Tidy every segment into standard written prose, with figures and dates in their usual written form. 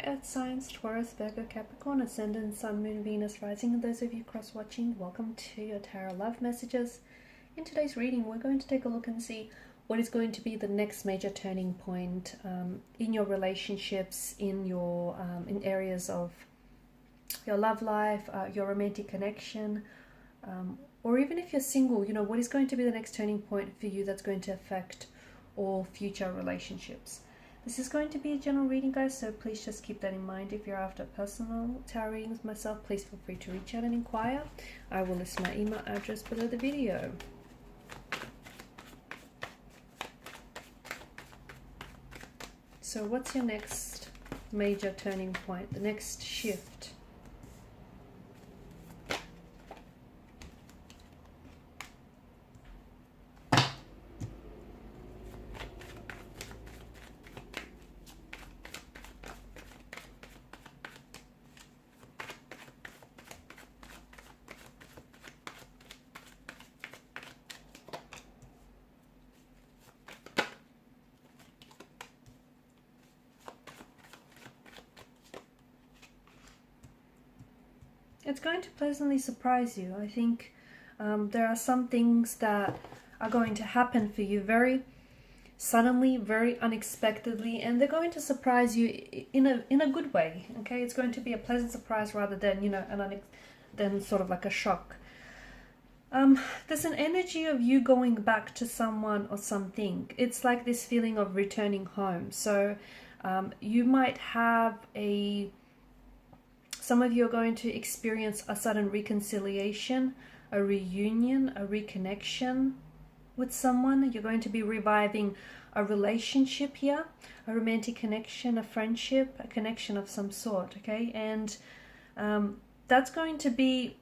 earth signs, Taurus, Virgo, Capricorn, Ascendant, Sun, Moon, Venus, Rising, and those of you cross-watching, welcome to your tarot love messages. In today's reading, we're going to take a look and see what is going to be the next major turning point in your relationships, in your in areas of your love life, your romantic connection, or even if you're single, you know, what is going to be the next turning point for you that's going to affect all future relationships. This is going to be a general reading, guys, so please just keep that in mind. If you're after personal tarot readings myself, please feel free to reach out and inquire. I will list my email address below the video. So what's your next major turning point, the next shift? It's going to pleasantly surprise you. I think there are some things that are going to happen for you very suddenly, very unexpectedly, and they're going to surprise you in a good way. Okay, it's going to be a pleasant surprise rather than, you know, than sort of like a shock. There's an energy of you going back to someone or something. It's like this feeling of returning home. So you might have some of you are going to experience a sudden reconciliation, a reunion, a reconnection with someone. You're going to be reviving a relationship here, a romantic connection, a friendship, a connection of some sort, okay? And that's going to be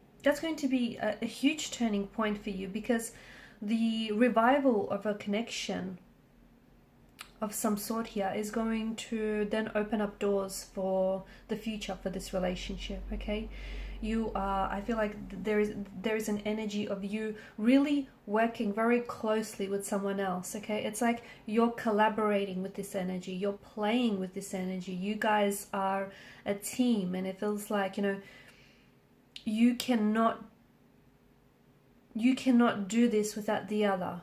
a huge turning point for you, because the revival of a connection of some sort here is going to then open up doors for the future for this relationship, okay? I feel like there is an energy of you really working very closely with someone else, okay? It's like you're collaborating with this energy, you're playing with this energy, you guys are a team, and it feels like, you know, you cannot do this without the other.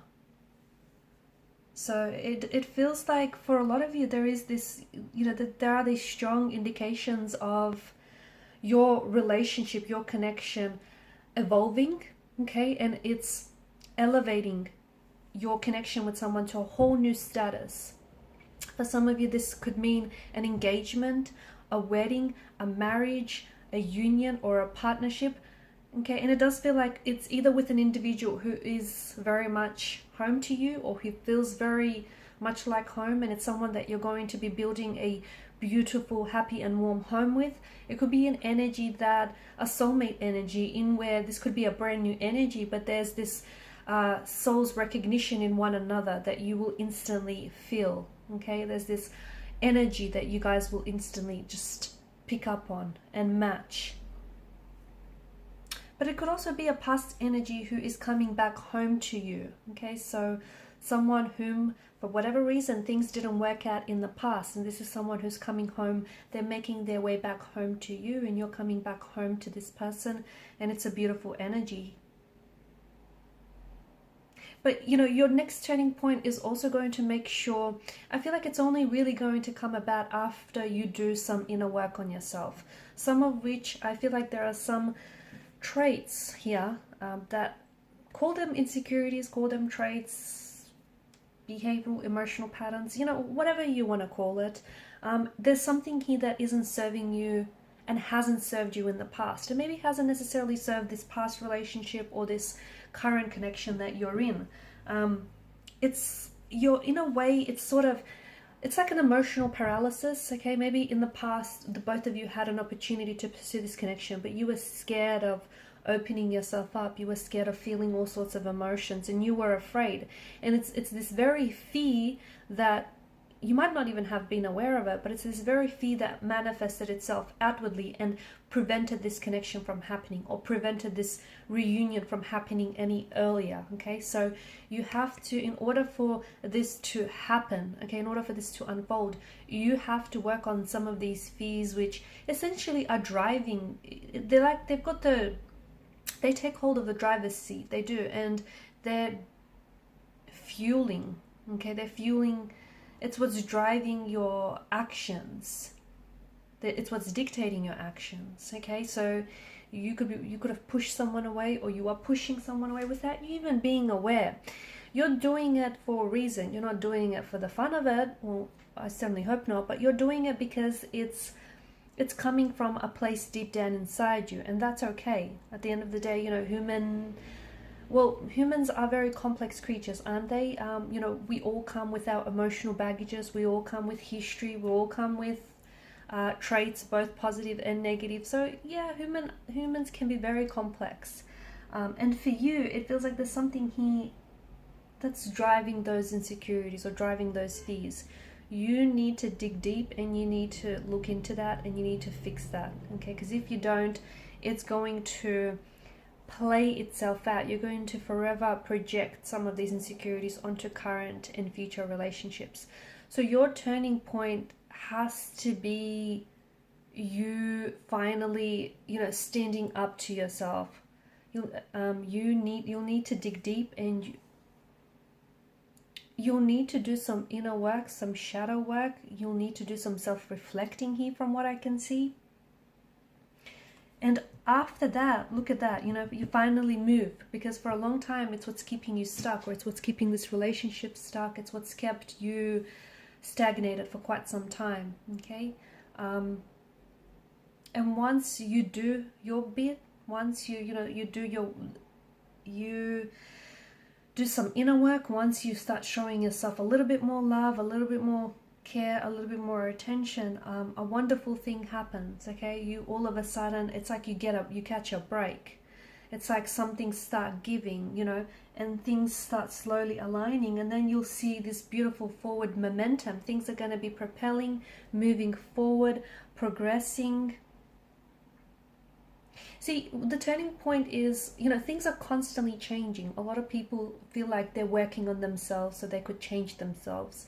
So it feels like for a lot of you there is this, you know, that there are these strong indications of your relationship, your connection evolving, okay? And it's elevating your connection with someone to a whole new status. For some of you, this could mean an engagement, a wedding, a marriage, a union, or a partnership. Okay, and it does feel like it's either with an individual who is very much home to you, or who feels very much like home, and it's someone that you're going to be building a beautiful, happy and warm home with. It could be an energy that, a soulmate energy, in where this could be a brand new energy, but there's this soul's recognition in one another that you will instantly feel, okay? There's this energy that you guys will instantly just pick up on and match. But it could also be a past energy who is coming back home to you, okay? So someone whom, for whatever reason, things didn't work out in the past, and this is someone who's coming home. They're making their way back home to you, and you're coming back home to this person, and it's a beautiful energy. But, you know, your next turning point is also going to make sure, I feel like it's only really going to come about after you do some inner work on yourself, some of which I feel like there are some traits here that, call them insecurities, call them traits, behavioral, emotional patterns, you know, whatever you want to call it. There's something here that isn't serving you and hasn't served you in the past, and maybe hasn't necessarily served this past relationship or this current connection that you're in. You're in a way, it's like an emotional paralysis, okay? Maybe in the past, the both of you had an opportunity to pursue this connection, but you were scared of opening yourself up. You were scared of feeling all sorts of emotions, and you were afraid. And it's this very fear that you might not even have been aware of it, but it's this very fear that manifested itself outwardly and prevented this connection from happening, or prevented this reunion from happening any earlier. Okay, so you have to, in order for this to happen, okay, in order for this to unfold, you have to work on some of these fears, which essentially are driving, they take hold of the driver's seat, they do, and they're fueling, okay, they're fueling, it's what's driving your actions, it's what's dictating your actions. Okay, so you could have pushed someone away, or you are pushing someone away without you even being aware. You're doing it for a reason. You're not doing it for the fun of it. Well, I certainly hope not, but you're doing it because it's coming from a place deep down inside you, and that's okay. At the end of the day, you know, humans are very complex creatures, aren't they? You know, we all come with our emotional baggages, we all come with history, we all come with traits, both positive and negative. So yeah, humans can be very complex. And for you, it feels like there's something here that's driving those insecurities or driving those fears. You need to dig deep, and you need to look into that, and you need to fix that, okay? Because if you don't, it's going to play itself out. You're going to forever project some of these insecurities onto current and future relationships. So your turning point has to be you finally, you know, standing up to yourself. You'll need to dig deep, and you'll need to do some inner work, some shadow work. You'll need to do some self-reflecting here, from what I can see. And after that, look at that, you know, you finally move, because for a long time it's what's keeping you stuck, or it's what's keeping this relationship stuck, it's what's kept you stagnated for quite some time, okay? And once you do your bit, once you do some inner work, once you start showing yourself a little bit more love, a little bit more care, a little bit more attention, a wonderful thing happens. Okay, you all of a sudden, it's like you catch a break. It's like something start giving, you know, and things start slowly aligning, and then you'll see this beautiful forward momentum. Things are going to be propelling, moving forward, progressing. See, the turning point is, you know, things are constantly changing. A lot of people feel like they're working on themselves so they could change themselves.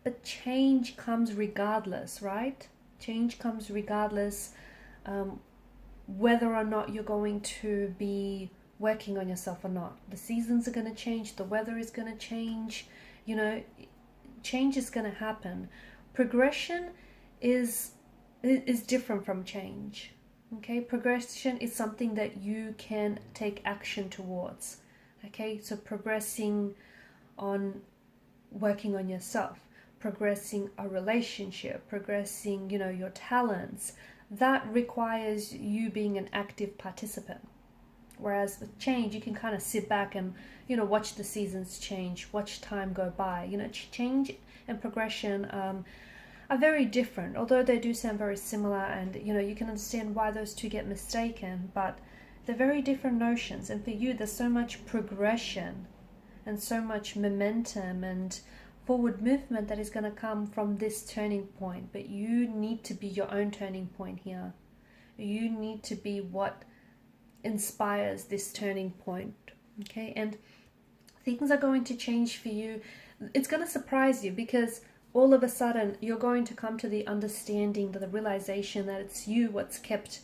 But change comes regardless, right? Change comes regardless, whether or not you're going to be working on yourself or not. The seasons are going to change. The weather is going to change. You know, change is going to happen. Progression is different from change. Okay, progression is something that you can take action towards. Okay, so progressing on working on yourself, progressing a relationship, progressing, you know, your talents, that requires you being an active participant. Whereas with change, you can kind of sit back and, you know, watch the seasons change, watch time go by. You know, change and progression are very different, although they do sound very similar, and, you know, you can understand why those two get mistaken, but they're very different notions. And for you, there's so much progression and so much momentum and forward movement that is going to come from this turning point. But you need to be your own turning point here. You need to be what inspires this turning point. Okay, and things are going to change for you. It's going to surprise you, because all of a sudden you're going to come to the understanding, the realization that it's you what's kept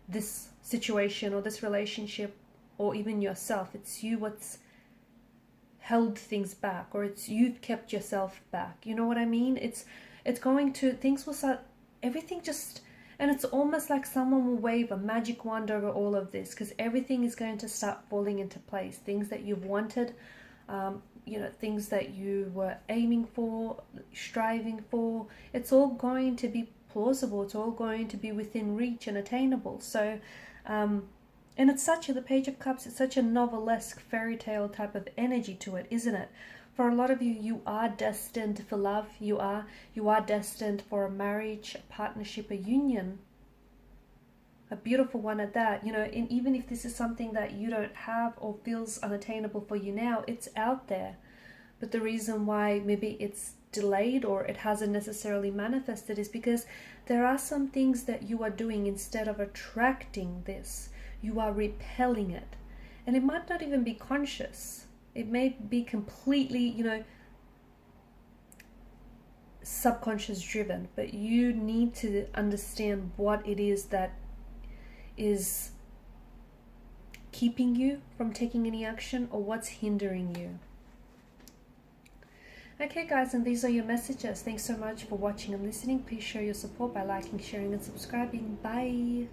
this situation or this relationship, or even yourself. It's you what's held things back, or it's you've kept yourself back. You know what I mean? Things will start, everything just, and it's almost like someone will wave a magic wand over all of this, because everything is going to start falling into place. Things that you've wanted, you know, things that you were aiming for, striving for, it's all going to be plausible. It's all going to be within reach and attainable. So, and it's the Page of Cups, it's such a novelesque fairy tale type of energy to it, isn't it? For a lot of you, you are destined for love. You are destined for a marriage, a partnership, a union. A beautiful one at that, you know, and even if this is something that you don't have or feels unattainable for you now, it's out there. But the reason why maybe it's delayed or it hasn't necessarily manifested is because there are some things that you are doing. Instead of attracting this, you are repelling it. And it might not even be conscious. It may be completely, you know, subconscious driven, but you need to understand what it is that is keeping you from taking any action, or what's hindering you. Okay guys, and these are your messages. Thanks so much for watching and listening. Please show your support by liking, sharing and subscribing. Bye.